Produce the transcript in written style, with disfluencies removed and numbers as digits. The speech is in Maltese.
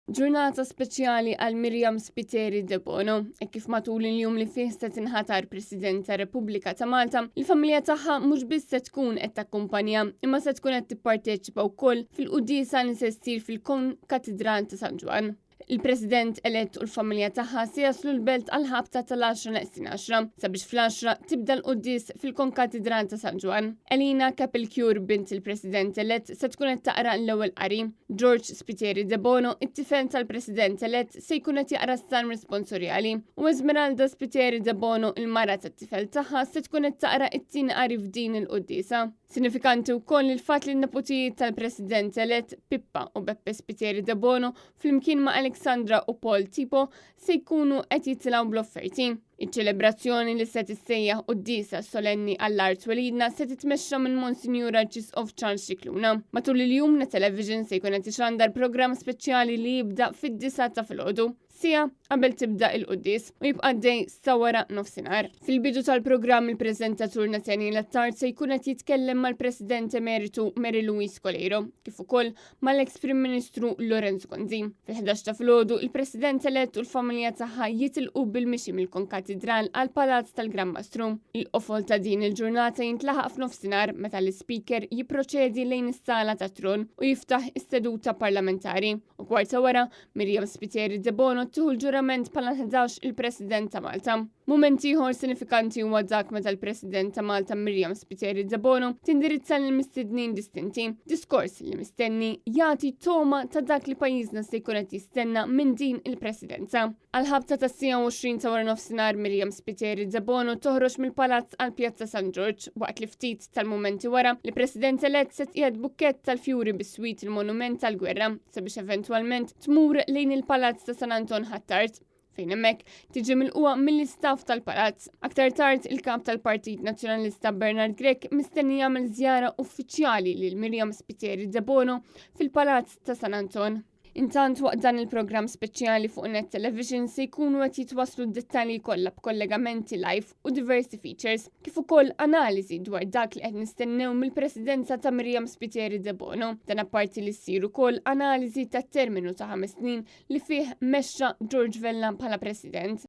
Ġurnata speċjali għal Miriam Spiteri De Bono, e kif matul il-jum li fih se tinħatar President ta' Repubblika ta' Malta, il-familja tagħha mhux biss se tkun qed takkumpanja, imma se tkun qed tipparteċipa wkoll fil-quddiesa li se ssir fil-Katedral ta' San Ġwan. Il-President elett u l-familja tagħha se jaslu l-belt għal-ħabta tal-10 sabiex fl-10 tibda l-qudies fil-Konkatedral ta' San Ġwan. Elina Capelcure bint il-President elett se tkun qed taqra l-ewwel qari. George Spiteri De Bono, it-tifel tal-President elett, se jkun qed jaqra s-salm responsorjali u Esmeralda Spiteri De Bono, il-mara tat-tifel tagħha, se tkun qed taqra it-tieni qari f'din il-quddiesa. Sinifikanti wkoll il-fatt li n-nepotijiet tal-President elett Pippa u Beppe Spiteri De Bono flimkien ma' Alexandra u Paul Tipo se jkunu qed jitilgħu bl-offerti. Iċ-ċelebrazzjoni li se tissejjaħ qudiesa solenni għall-Art Welidna se titmexxa minn Monsignor Arċisqof Charles Cicluna. Matul il-jum na television se jkun qed ixandar programm speċjali li jibda fid-9 ta' filgħodu, sija qabel tibda il-quddies u jibqa' dej sa wara nofsinhar. Fil-bidu tal-programm il-preżentatur Nathaniel Attard se jkun qed jitkellem mal-President Emeritu Mary Louise Colero, kif ukoll mal-eks Prim Ministru Lorenzo Gonzi. Fil-11 ta' filgħodu il-President elett u l-familja tagħha jitilqu bil-mixi mill-Konkatedral għal Palazz tal-Gran Mastru. Il-qofol ta' din il-ġurnata jintlaħaq f'nofsinhar meta l-Speaker jipproċedi lejn is-sala tat tron u jiftaħ is-seduta parlamentari. U kwarta wara Miriam Spiteri De Bono tieħu l-ġurament bħala 11 il-President ta' Malta. Mument ieħor sinifikanti huwa dak meta l-President ta' Malta Miriam Spiteri De Bono tindirizza lil mistednin distinti. Diskors li mistenni jagħti toma ta' dak li pajjiżna se jkun qed jistenna minn din il-Presidenza. Għal-ħabta ta' sija 20 ta' wara nofsinhar Miriam Spiteri De Bono toħroġ mill-Palazz għal Pjazza San George waqt li ftit tal-mumenti wara li President elett se tqiegħed bukkett tal-fjuri bis-swit il-Monument tal-Gwerra sabiex eventwalment tmur lejn il-Palazz ta' San Anton Ħattart fejn hemmhekk tiġi milquha mill-istaff tal-palazz. Aktar tard il-kap tal-Partit Nazzjonalista Bernard Grech mistenni jagħmel żjara uffiċjali lil Miriam Spiteri De Bono fil-Palazz ta' San Anton. Intant waqt dan il-programm speċjali fuq Net Television se jkunu qed jitwasslu d-dettalji kollha b'kollegamenti live u diversi features kif ukoll analiżi dwar dak li qed nistennew mill-presidenza ta' Miriam Spiteri De Bono. Dan apparti li ssir ukoll analiżi tat-terminu ta' 5 snin li fih mexxa George Vella bħala President.